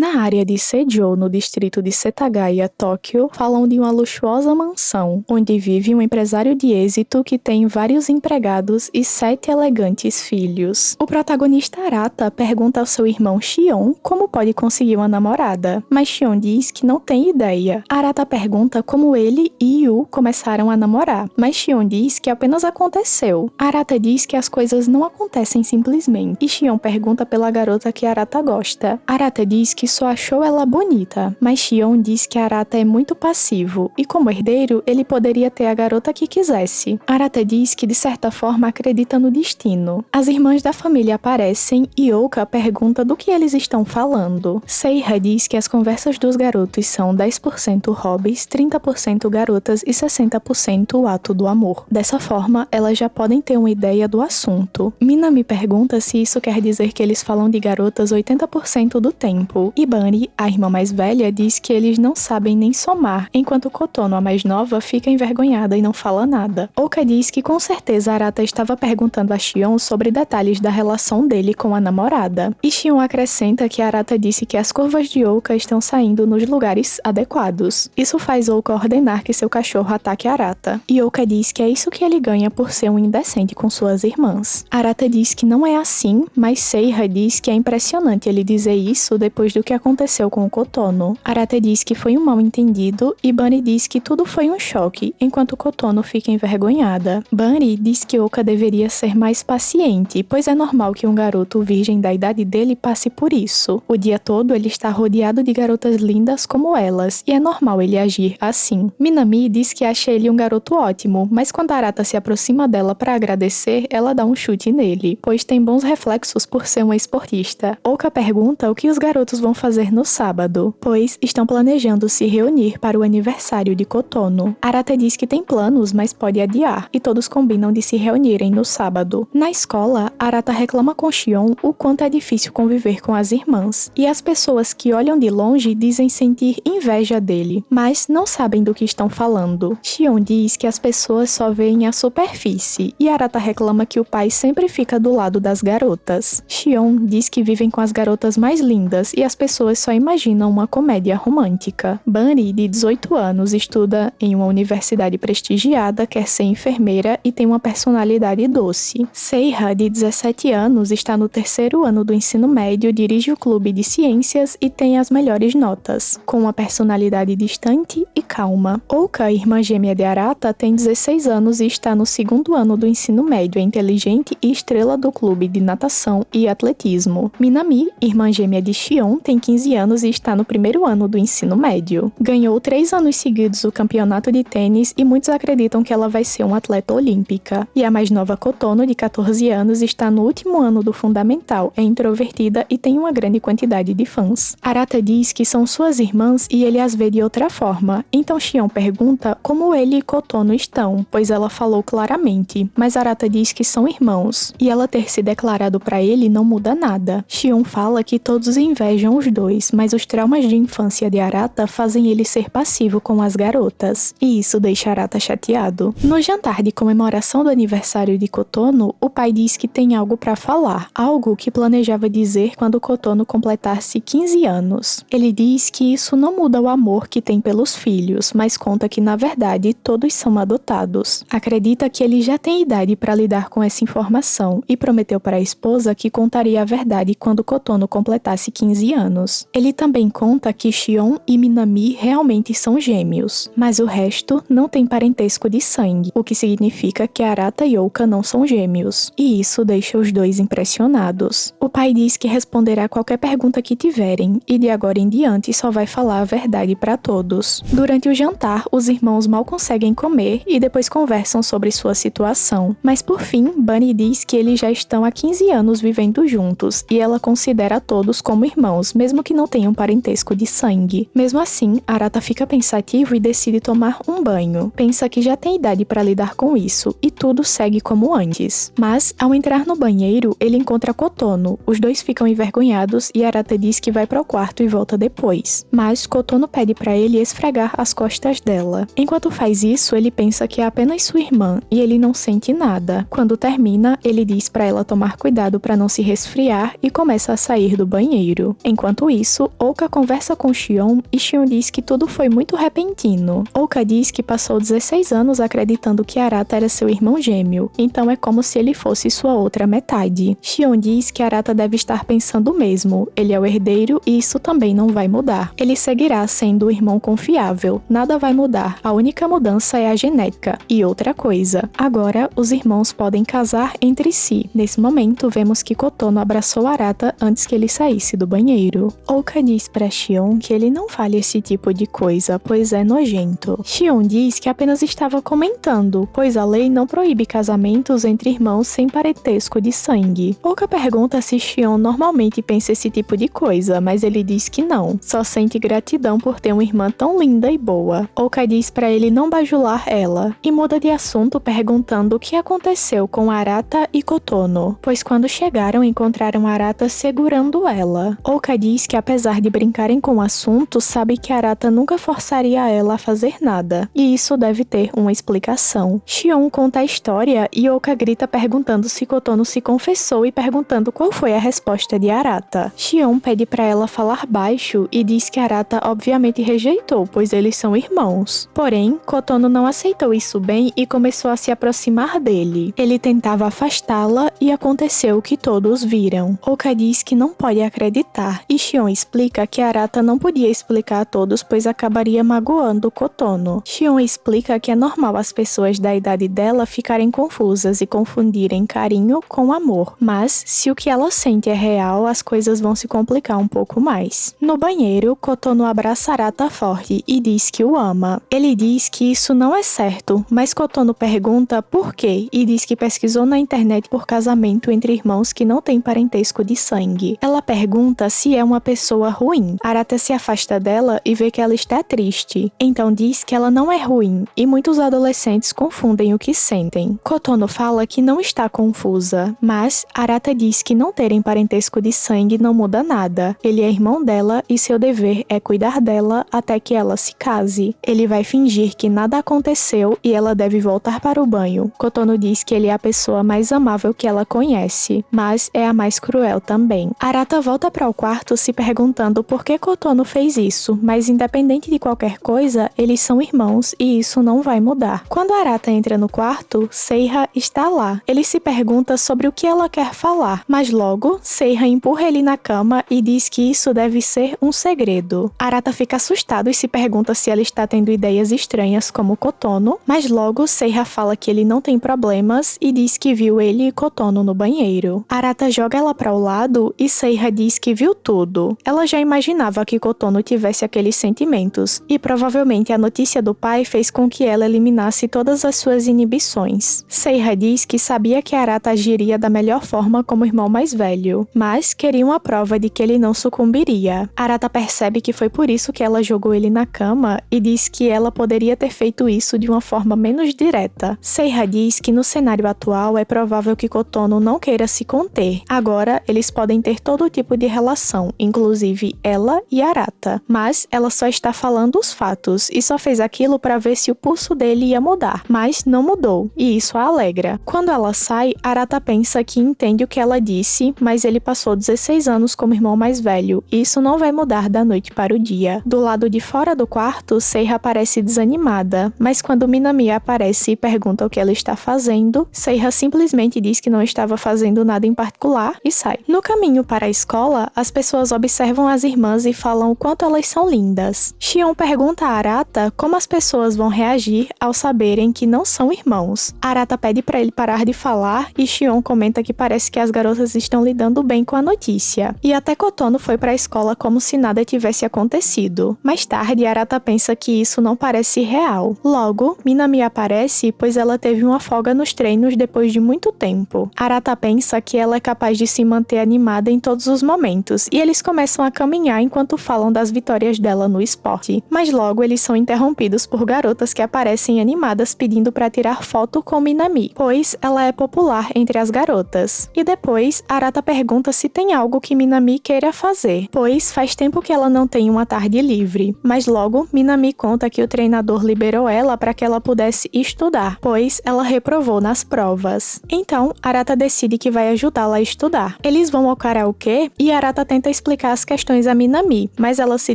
Na área de Seijo, no distrito de Setagaya, Tóquio, falam de uma luxuosa mansão, onde vive um empresário de êxito que tem vários empregados e 7 elegantes filhos. O protagonista Arata pergunta ao seu irmão Shion como pode conseguir uma namorada, mas Shion diz que não tem ideia. Arata pergunta como ele e Yu começaram a namorar, mas Shion diz que apenas aconteceu. Arata diz que as coisas não acontecem simplesmente, e Shion pergunta pela garota que Arata gosta. Arata diz que só achou ela bonita, mas Shion diz que Arata é muito passivo, e como herdeiro, ele poderia ter a garota que quisesse. Arata diz que de certa forma acredita no destino. As irmãs da família aparecem e Ouka pergunta do que eles estão falando. Seiha diz que as conversas dos garotos são 10% hobbies, 30% garotas e 60% o ato do amor. Dessa forma, elas já podem ter uma ideia do assunto. Minami pergunta se isso quer dizer que eles falam de garotas 80% do tempo. E Bunny, a irmã mais velha, diz que eles não sabem nem somar, enquanto Kotono, a mais nova, fica envergonhada e não fala nada. Ouka diz que com certeza Arata estava perguntando a Shion sobre detalhes da relação dele com a namorada. E Shion acrescenta que Arata disse que as curvas de Ouka estão saindo nos lugares adequados. Isso faz Ouka ordenar que seu cachorro ataque Arata. E Ouka diz que é isso que ele ganha por ser um indecente com suas irmãs. Arata diz que não é assim, mas Seiha diz que é impressionante ele dizer isso depois do que aconteceu com o Kotono. Arata diz que foi um mal-entendido e Bunny diz que tudo foi um choque, enquanto Kotono fica envergonhada. Bunny diz que Ouka deveria ser mais paciente, pois é normal que um garoto virgem da idade dele passe por isso. O dia todo ele está rodeado de garotas lindas como elas, e é normal ele agir assim. Minami diz que acha ele um garoto ótimo, mas quando Arata se aproxima dela para agradecer, ela dá um chute nele, pois tem bons reflexos por ser uma esportista. Ouka pergunta o que os garotos vão fazer no sábado, pois estão planejando se reunir para o aniversário de Kotono. Arata diz que tem planos, mas pode adiar, e todos combinam de se reunirem no sábado. Na escola, Arata reclama com Shion o quanto é difícil conviver com as irmãs, e as pessoas que olham de longe dizem sentir inveja dele, mas não sabem do que estão falando. Shion diz que as pessoas só veem a superfície, e Arata reclama que o pai sempre fica do lado das garotas. Shion diz que vivem com as garotas mais lindas e as pessoas só imaginam uma comédia romântica. Bunny, de 18 anos, estuda em uma universidade prestigiada, quer ser enfermeira e tem uma personalidade doce. Seiha, de 17 anos, está no 3º ano do ensino médio, dirige o clube de ciências e tem as melhores notas, com uma personalidade distante e calma. Ouka, irmã gêmea de Arata, tem 16 anos e está no 2º ano do ensino médio, é inteligente e estrela do clube de natação e atletismo. Minami, irmã gêmea de Shion, tem 15 anos e está no 1º ano do ensino médio. Ganhou 3 anos seguidos o campeonato de tênis e muitos acreditam que ela vai ser uma atleta olímpica. E a mais nova Kotono, de 14 anos, está no último ano do fundamental, é introvertida e tem uma grande quantidade de fãs. Arata diz que são suas irmãs e ele as vê de outra forma, então Shion pergunta como ele e Kotono estão, pois ela falou claramente, mas Arata diz que são irmãos, e ela ter se declarado pra ele não muda nada. Shion fala que todos invejam os dois, mas os traumas de infância de Arata fazem ele ser passivo com as garotas, e isso deixa Arata chateado. No jantar de comemoração do aniversário de Kotono, o pai diz que tem algo pra falar, algo que planejava dizer quando Kotono completasse 15 anos. Ele diz que isso não muda o amor que tem pelos filhos, mas conta que na verdade todos são adotados. Acredita que ele já tem idade para lidar com essa informação e prometeu para a esposa que contaria a verdade quando Kotono completasse 15 anos. Ele também conta que Shion e Minami realmente são gêmeos, mas o resto não tem parentesco de sangue, o que significa que Arata e Ouka não são gêmeos, e isso deixa os dois impressionados. O pai diz que responderá qualquer pergunta que tiverem, e de agora em diante só vai falar a verdade para todos. Durante o jantar, os irmãos mal conseguem comer e depois conversam sobre sua situação, mas por fim, Bunny diz que eles já estão há 15 anos vivendo juntos, e ela considera todos como irmãos, mesmo que não tenham parentesco de sangue. Mesmo assim, Arata fica pensativo e decide tomar um banho. Pensa que já tem idade para lidar com isso, e tudo segue como antes. Mas, ao entrar no banheiro, ele encontra Kotono. Os dois ficam envergonhados e Arata diz que vai para o quarto e volta depois. Mas Kotono pede para ele esfregar as costas dela. Enquanto faz isso, ele pensa que é apenas sua irmã, e ele não sente nada. Quando termina, ele diz para ela tomar cuidado para não se resfriar e começa a sair do banheiro. Enquanto Enquanto isso, Oka conversa com Shion e Shion diz que tudo foi muito repentino. Oka diz que passou 16 anos acreditando que Arata era seu irmão gêmeo, então é como se ele fosse sua outra metade. Shion diz que Arata deve estar pensando o mesmo, ele é o herdeiro e isso também não vai mudar. Ele seguirá sendo o irmão confiável, nada vai mudar, a única mudança é a genética. E outra coisa, agora os irmãos podem casar entre si. Nesse momento, vemos que Kotono abraçou Arata antes que ele saísse do banheiro. Oka diz pra Shion que ele não fale esse tipo de coisa, pois é nojento. Shion diz que apenas estava comentando, pois a lei não proíbe casamentos entre irmãos sem parentesco de sangue. Oka pergunta se Shion normalmente pensa esse tipo de coisa, mas ele diz que não, só sente gratidão por ter uma irmã tão linda e boa. Oka diz pra ele não bajular ela, e muda de assunto perguntando o que aconteceu com Arata e Kotono, pois quando chegaram encontraram Arata segurando ela. Oka diz que apesar de brincarem com o assunto, sabe que Arata nunca forçaria ela a fazer nada, e isso deve ter uma explicação. Shion conta a história e Oka grita perguntando se Kotono se confessou e perguntando qual foi a resposta de Arata. Shion pede pra ela falar baixo e diz que Arata obviamente rejeitou, pois eles são irmãos. Porém, Kotono não aceitou isso bem e começou a se aproximar dele. Ele tentava afastá-la e aconteceu o que todos viram. Oka diz que não pode acreditar e Shion explica que Arata não podia explicar a todos pois acabaria magoando Kotono. Shion explica que é normal as pessoas da idade dela ficarem confusas e confundirem carinho com amor, mas se o que ela sente é real, as coisas vão se complicar um pouco mais. No banheiro, Kotono abraça Arata forte e diz que o ama. Ele diz que isso não é certo, mas Kotono pergunta por quê e diz que pesquisou na internet por casamento entre irmãos que não têm parentesco de sangue. Ela pergunta se é uma pessoa ruim. Arata se afasta dela e vê que ela está triste. Então diz que ela não é ruim e muitos adolescentes confundem o que sentem. Kotono fala que não está confusa, mas Arata diz que não terem parentesco de sangue não muda nada. Ele é irmão dela e seu dever é cuidar dela até que ela se case. Ele vai fingir que nada aconteceu e ela deve voltar para o banho. Kotono diz que ele é a pessoa mais amável que ela conhece, mas é a mais cruel também. Arata volta para o quarto se perguntando por que Kotono fez isso, mas independente de qualquer coisa, eles são irmãos e isso não vai mudar. Quando Arata entra no quarto, Seiha está lá. Ele se pergunta sobre o que ela quer falar, mas logo Seiha empurra ele na cama e diz que isso deve ser um segredo. Arata fica assustado e se pergunta se ela está tendo ideias estranhas como Kotono, mas logo Seiha fala que ele não tem problemas e diz que viu ele e Kotono no banheiro. Arata joga ela para o lado e Seiha diz que viu tudo. Ela já imaginava que Kotono tivesse aqueles sentimentos e provavelmente a notícia do pai fez com que ela eliminasse todas as suas inibições. Seiha diz que sabia que Arata agiria da melhor forma como irmão mais velho, mas queria uma prova de que ele não sucumbiria. Arata percebe que foi por isso que ela jogou ele na cama e diz que ela poderia ter feito isso de uma forma menos direta. Seiha diz que no cenário atual é provável que Kotono não queira se conter. Agora, eles podem ter todo tipo de relação, inclusive ela e Arata. Mas ela só está falando os fatos e só fez aquilo para ver se o pulso dele ia mudar, mas não mudou, e isso a alegra. Quando ela sai, Arata pensa que entende o que ela disse, mas ele passou 16 anos como irmão mais velho, e isso não vai mudar da noite para o dia. Do lado de fora do quarto, Seiha parece desanimada, mas quando Minami aparece e pergunta o que ela está fazendo, Seiha simplesmente diz que não estava fazendo nada em particular e sai. No caminho para a escola, as pessoas observam as irmãs e falam o quanto elas são lindas. Shion pergunta a Arata como as pessoas vão reagir ao saberem que não são irmãos. Arata pede para ele parar de falar e Shion comenta que parece que as garotas estão lidando bem com a notícia. E até Kotono foi para a escola como se nada tivesse acontecido. Mais tarde, Arata pensa que isso não parece real. Logo, Minami aparece pois ela teve uma folga nos treinos depois de muito tempo. Arata pensa que ela é capaz de se manter animada em todos os momentos e eles começam a caminhar enquanto falam das vitórias dela no esporte. Mas logo eles são interrompidos por garotas que aparecem animadas pedindo para tirar foto com Minami, pois ela é popular entre as garotas. E depois, Arata pergunta se tem algo que Minami queira fazer, pois faz tempo que ela não tem uma tarde livre. Mas logo, Minami conta que o treinador liberou ela para que ela pudesse estudar, pois ela reprovou nas provas. Então, Arata decide que vai ajudá-la a estudar. Eles vão ao karaokê e Arata tenta explicar as questões a Minami, mas ela se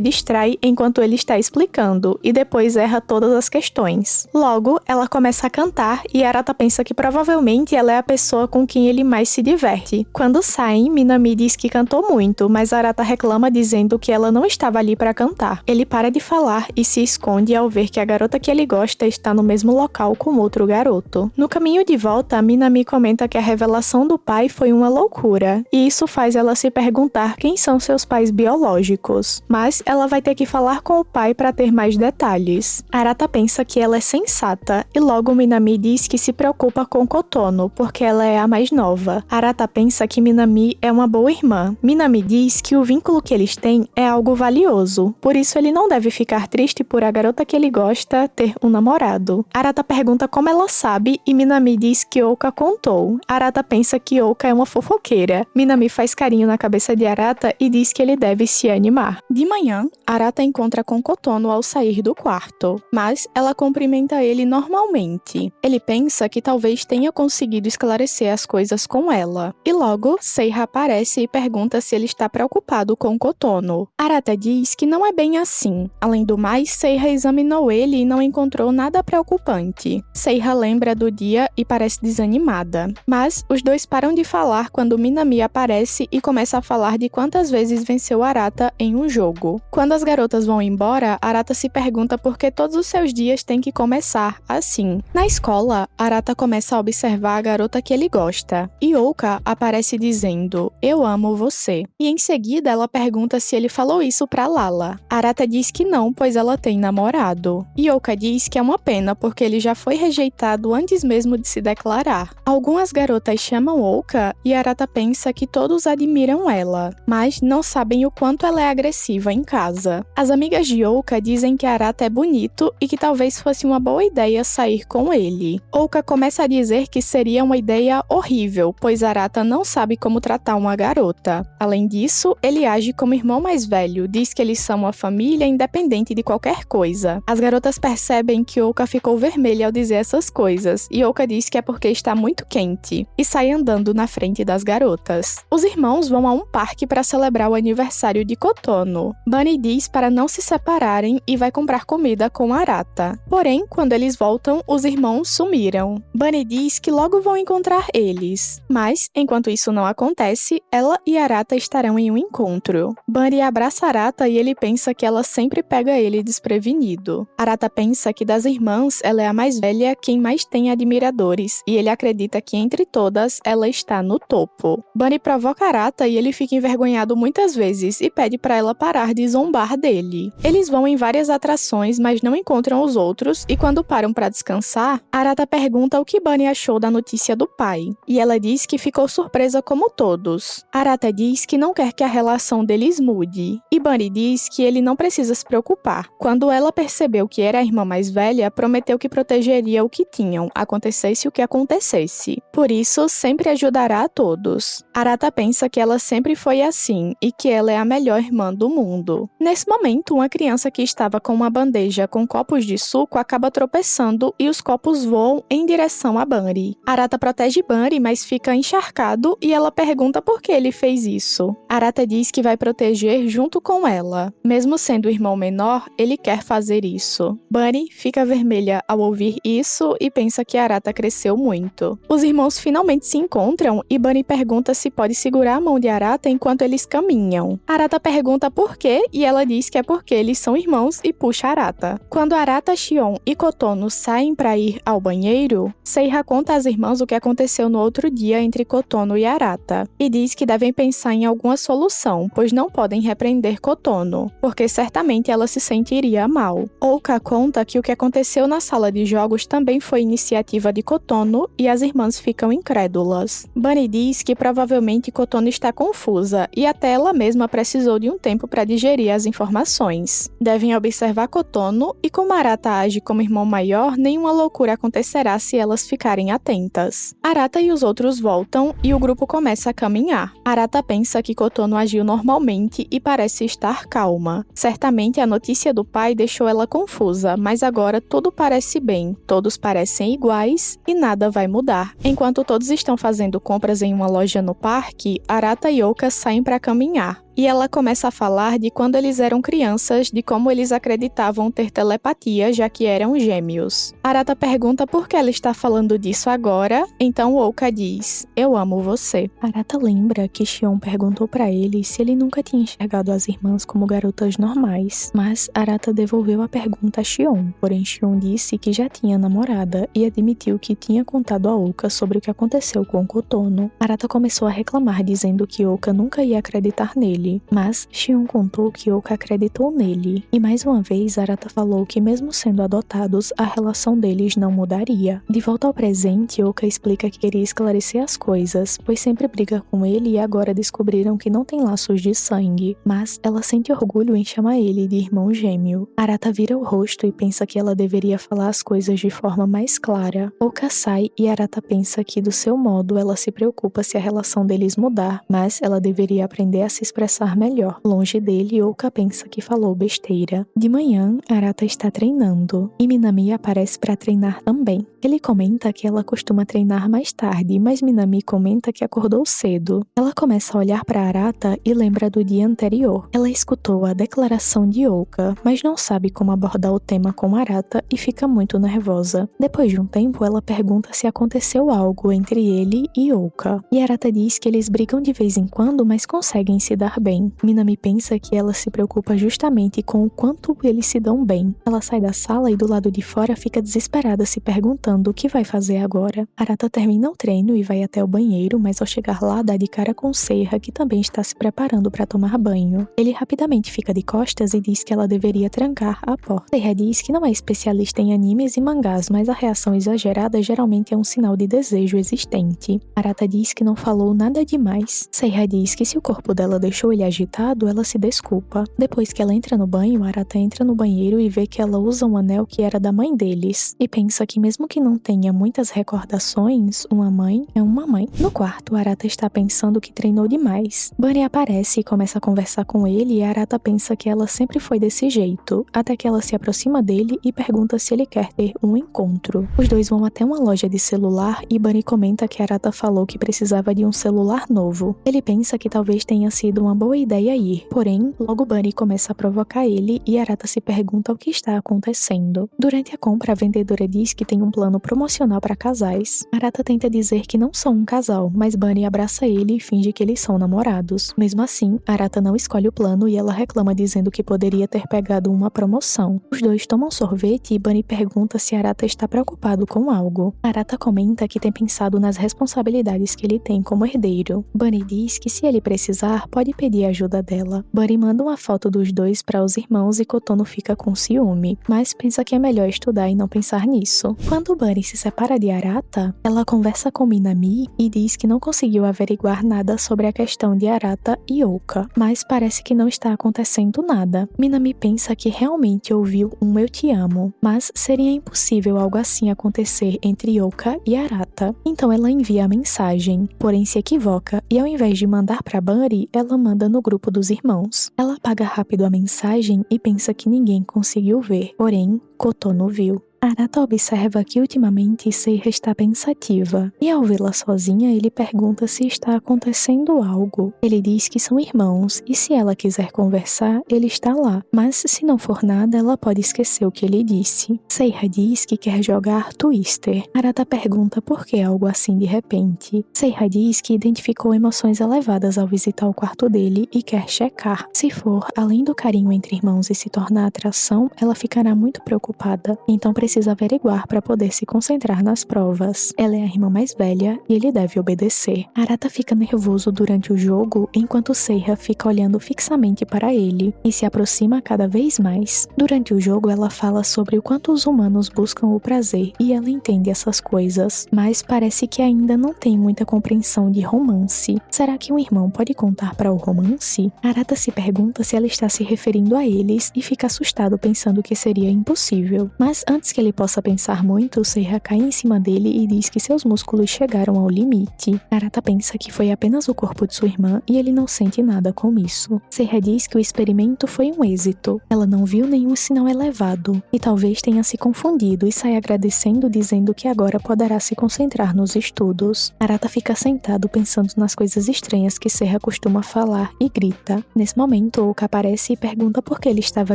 distrai enquanto ele está explicando e depois erra todas as questões. Logo, ela começa a cantar e Arata pensa que provavelmente ela é a pessoa com quem ele mais se diverte. Quando saem, Minami diz que cantou muito, mas Arata reclama dizendo que ela não estava ali para cantar. Ele para de falar e se esconde ao ver que a garota que ele gosta está no mesmo local com outro garoto. No caminho de volta, Minami comenta que a revelação do pai foi uma loucura, e isso faz ela se perguntar quem são seus pais biológicos. Mas ela vai ter que falar com o pai para ter mais detalhes. Arata pensa que ela é sensata, e logo Minami diz que se preocupa com Kotono, porque ela é a mais nova. Arata pensa que Minami é uma boa irmã. Minami diz que o vínculo que eles têm é algo valioso, por isso ele não deve ficar triste por a garota que ele gosta ter um namorado. Arata pergunta como ela sabe e Minami diz que Ouka contou. Arata pensa que Ouka é uma fofoqueira. Minami faz carinho na cabeça de Arata e diz que ele deve se animar. De manhã, Arata encontra com Kotono ao sair do quarto, mas ela cumprimenta ele normalmente. Ele pensa que talvez tenha conseguido esclarecer as coisas com ela. E logo, Seiha aparece e pergunta se ele está preocupado com Kotono. Arata diz que não é bem assim. Além do mais, Seiha examinou ele e não encontrou nada preocupante. Seiha lembra do dia e parece desanimada. Mas os dois param de falar quando Minami aparece e começa a falar de quantas vezes venceu Arata em um jogo. Quando as garotas vão embora, Arata se pergunta por que todos os seus dias têm que começar assim. Na escola, Arata começa a observar a garota que ele gosta. E Ouka aparece dizendo, "Eu amo você." E em seguida ela pergunta se ele falou isso pra Lala. Arata diz que não, pois ela tem namorado. E Ouka diz que é uma pena porque ele já foi rejeitado antes mesmo de se declarar. Algumas garotas chamam Ouka e Arata pensa que todos admiram ela, mas não sabem o quanto ela é agressiva em casa. As amigas de Ouka dizem que Arata é bonito e que talvez fosse uma boa ideia sair com ele. Ouka começa a dizer que seria uma ideia horrível, pois Arata não sabe como tratar uma garota. Além disso, ele age como irmão mais velho, diz que eles são uma família independente de qualquer coisa. As garotas percebem que Ouka ficou vermelha ao dizer essas coisas, e Ouka diz que é porque está muito quente, e sai andando na frente das garotas. Os irmãos vão a um parque para celebrar o aniversário de Kotono. Bunny diz para não se separarem e vai comprar comida com Arata. Porém, quando eles voltam, os irmãos sumiram. Bunny diz que logo vão encontrar eles. Mas, enquanto isso não acontece, ela e Arata estarão em um encontro. Bunny abraça Arata e ele pensa que ela sempre pega ele desprevenido. Arata pensa que das irmãs, ela é a mais velha, quem mais tem admiradores, e ele acredita que entre todas, ela está no topo. Bunny provoca Arata e ele fica envergonhado muitas vezes e pede para ela parar de zombar dele. Eles vão em várias atrações, mas não encontram os outros, e quando param para descansar, Arata pergunta o que Bunny achou da notícia do pai, e ela diz que ficou surpresa como todos. Arata diz que não quer que a relação deles mude, e Bunny diz que ele não precisa se preocupar. Quando ela percebeu que era a irmã mais velha, prometeu que protegeria o que tinham, acontecesse o que acontecesse. Por isso, sempre ajudará a todos. Arata pensa que ela sempre foi assim, e que ela é a melhor irmã do mundo. Nesse momento, uma criança que estava com uma bandeja com copos de suco acaba tropeçando e os copos voam em direção a Bunny. Arata protege Bunny, mas fica encharcado e ela pergunta por que ele fez isso. Arata diz que vai proteger junto com ela. Mesmo sendo o irmão menor, ele quer fazer isso. Bunny fica vermelha ao ouvir isso e pensa que Arata cresceu muito. Os irmãos finalmente se encontram e Bunny pergunta se pode segurar a mão de Arata enquanto eles caminham. Arata pergunta por quê e ela diz que é porque eles são irmãos e puxa Arata. Quando Arata, Shion e Kotono saem para ir ao banheiro, Seiha conta às irmãs o que aconteceu no outro dia entre Kotono e Arata e diz que devem pensar em alguma solução, pois não podem repreender Kotono, porque certamente ela se sentiria mal. Ouka conta que o que aconteceu na sala de jogos também foi iniciativa de Kotono e as irmãs ficam incrédulas. Bunny diz que provavelmente Kotono está confusa e até ela mesma precisou de um tempo para digerir as informações. Devem observar Kotono e como Arata age como irmão maior, nenhuma loucura acontecerá se elas ficarem atentas. Arata e os outros voltam e o grupo começa a caminhar. Arata pensa que Kotono agiu normalmente e parece estar calma. Certamente a notícia do pai deixou ela confusa, mas agora tudo parece bem, todos parecem iguais e nada vai mudar. Enquanto todos estão fazendo compras em uma loja no parque, Arata e Ouka saem para caminhar. e ela começa a falar de quando eles eram crianças, de como eles acreditavam ter telepatia, já que eram gêmeos. Arata pergunta por que ela está falando disso agora, então Ouka diz: "Eu amo você." Arata lembra que Shion perguntou para ele se ele nunca tinha enxergado as irmãs como garotas normais, mas Arata devolveu a pergunta a Shion, porém Shion disse que já tinha namorada e admitiu que tinha contado a Ouka sobre o que aconteceu com Kotono. Arata começou a reclamar dizendo que Ouka nunca ia acreditar nele, mas Shion contou que Ouka acreditou nele, e mais uma vez Arata falou que mesmo sendo adotados, a relação deles não mudaria. De volta ao presente, Ouka explica que queria esclarecer as coisas, pois sempre briga com ele e agora descobriram que não tem laços de sangue, mas ela sente orgulho em chamar ele de irmão gêmeo. Arata vira o rosto e pensa que ela deveria falar as coisas de forma mais clara. Ouka sai e Arata pensa que do seu modo ela se preocupa se a relação deles mudar, mas ela deveria aprender a se expressar melhor. Longe dele, Ouka pensa que falou besteira. De manhã, Arata está treinando e Minami aparece para treinar também. Ele comenta que ela costuma treinar mais tarde, mas Minami comenta que acordou cedo. Ela começa a olhar para Arata e lembra do dia anterior. Ela escutou a declaração de Ouka, mas não sabe como abordar o tema com Arata e fica muito nervosa. Depois de um tempo, ela pergunta se aconteceu algo entre ele e Ouka. E Arata diz que eles brigam de vez em quando, mas conseguem se dar bem. Minami pensa que ela se preocupa justamente com o quanto eles se dão bem. Ela sai da sala e do lado de fora fica desesperada, se perguntando o que vai fazer agora. Arata termina o treino e vai até o banheiro, mas ao chegar lá dá de cara com Seiha, que também está se preparando para tomar banho. Ele rapidamente fica de costas e diz que ela deveria trancar a porta. Seiha diz que não é especialista em animes e mangás, mas a reação exagerada geralmente é um sinal de desejo existente. Arata diz que não falou nada demais. Seiha diz que se o corpo dela deixou ele agitado, ela se desculpa. Depois que ela entra no banho, Arata entra no banheiro e vê que ela usa um anel que era da mãe deles, e pensa que mesmo que não tenha muitas recordações, uma mãe é uma mãe. No quarto, Arata está pensando que treinou demais. Bunny aparece e começa a conversar com ele e Arata pensa que ela sempre foi desse jeito, até que ela se aproxima dele e pergunta se ele quer ter um encontro. Os dois vão até uma loja de celular e Bunny comenta que Arata falou que precisava de um celular novo. Ele pensa que talvez tenha sido uma boa ideia ir, porém, logo Bunny começa a provocar ele e Arata se pergunta o que está acontecendo. Durante a compra, a vendedora diz que tem um plano promocional para casais. Arata tenta dizer que não são um casal, mas Bunny abraça ele e finge que eles são namorados. Mesmo assim, Arata não escolhe o plano e ela reclama dizendo que poderia ter pegado uma promoção. Os dois tomam sorvete e Bunny pergunta se Arata está preocupado com algo. Arata comenta que tem pensado nas responsabilidades que ele tem como herdeiro. Bunny diz que se ele precisar, pode pedir a ajuda dela. Bunny manda uma foto dos dois para os irmãos e Kotono fica com ciúme, mas pensa que é melhor estudar e não pensar nisso. Quando Bunny se separa de Arata, ela conversa com Minami e diz que não conseguiu averiguar nada sobre a questão de Arata e Ouka, mas parece que não está acontecendo nada. Minami pensa que realmente ouviu um "eu te amo", mas seria impossível algo assim acontecer entre Ouka e Arata. Então ela envia a mensagem, porém se equivoca e ao invés de mandar para Bunny, ela manda no grupo dos irmãos. Ela apaga rápido a mensagem e pensa que ninguém conseguiu ver, porém Kotono viu. Arata observa que ultimamente Seiha está pensativa, e ao vê-la sozinha ele pergunta se está acontecendo algo. Ele diz que são irmãos, e se ela quiser conversar, ele está lá, mas se não for nada, ela pode esquecer o que ele disse. Seiha diz que quer jogar Twister. Arata pergunta por que algo assim de repente. Seiha diz que identificou emoções elevadas ao visitar o quarto dele e quer checar. Se for além do carinho entre irmãos e se tornar atração, ela ficará muito preocupada, então precisa averiguar para poder se concentrar nas provas. Ela é a irmã mais velha e ele deve obedecer. Arata fica nervoso durante o jogo, enquanto Seiha fica olhando fixamente para ele e se aproxima cada vez mais. Durante o jogo, ela fala sobre o quanto os humanos buscam o prazer e ela entende essas coisas, mas parece que ainda não tem muita compreensão de romance. Será que um irmão pode contar para o romance? Arata se pergunta se ela está se referindo a eles e fica assustado pensando que seria impossível. Mas antes que ele possa pensar muito, Seiya cai em cima dele e diz que seus músculos chegaram ao limite. Arata pensa que foi apenas o corpo de sua irmã e ele não sente nada com isso. Seiya diz que o experimento foi um êxito. Ela não viu nenhum sinal elevado e talvez tenha se confundido e sai agradecendo, dizendo que agora poderá se concentrar nos estudos. Arata fica sentado pensando nas coisas estranhas que Seiya costuma falar e grita. Nesse momento, Oka aparece e pergunta por que ele estava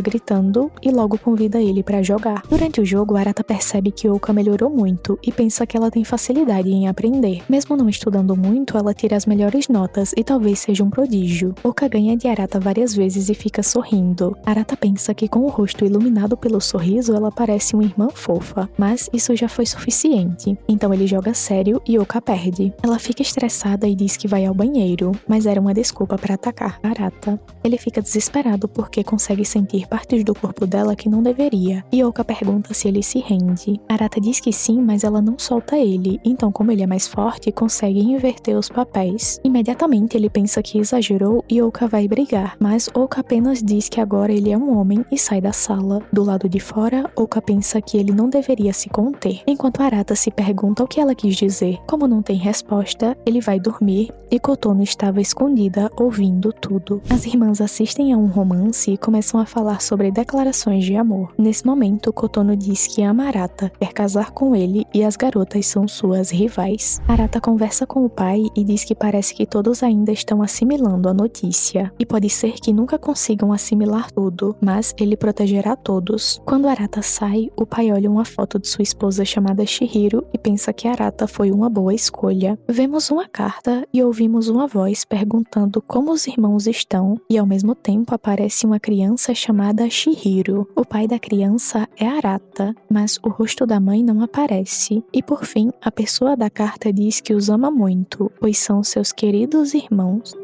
gritando e logo convida ele para jogar. Durante o jogo, Arata percebe que Oka melhorou muito e pensa que ela tem facilidade em aprender. Mesmo não estudando muito, ela tira as melhores notas e talvez seja um prodígio. Oka ganha de Arata várias vezes e fica sorrindo. Arata pensa que com o rosto iluminado pelo sorriso, ela parece uma irmã fofa, mas isso já foi suficiente. Então ele joga sério e Oka perde. Ela fica estressada e diz que vai ao banheiro, mas era uma desculpa para atacar Arata. Ele fica desesperado porque consegue sentir partes do corpo dela que não deveria, e Oka pergunta se ele se rende. Arata diz que sim, mas ela não solta ele, então como ele é mais forte, consegue inverter os papéis. Imediatamente ele pensa que exagerou e Oka vai brigar, mas Oka apenas diz que agora ele é um homem e sai da sala. Do lado de fora, Oka pensa que ele não deveria se conter, enquanto Arata se pergunta o que ela quis dizer. Como não tem resposta, ele vai dormir e Kotono estava escondida ouvindo tudo. As irmãs assistem a um romance e começam a falar sobre declarações de amor. Nesse momento, Kotono diz que ama Arata, quer casar com ele e as garotas são suas rivais. Arata conversa com o pai e diz que parece que todos ainda estão assimilando a notícia. E pode ser que nunca consigam assimilar tudo, mas ele protegerá todos. Quando Arata sai, o pai olha uma foto de sua esposa chamada Chihiro e pensa que Arata foi uma boa escolha. Vemos uma carta e ouvimos uma voz perguntando como os irmãos estão e ao mesmo tempo aparece uma criança chamada Chihiro. O pai da criança é Arata, mas o rosto da mãe não aparece. E por fim, a pessoa da carta diz que os ama muito, pois são seus queridos irmãos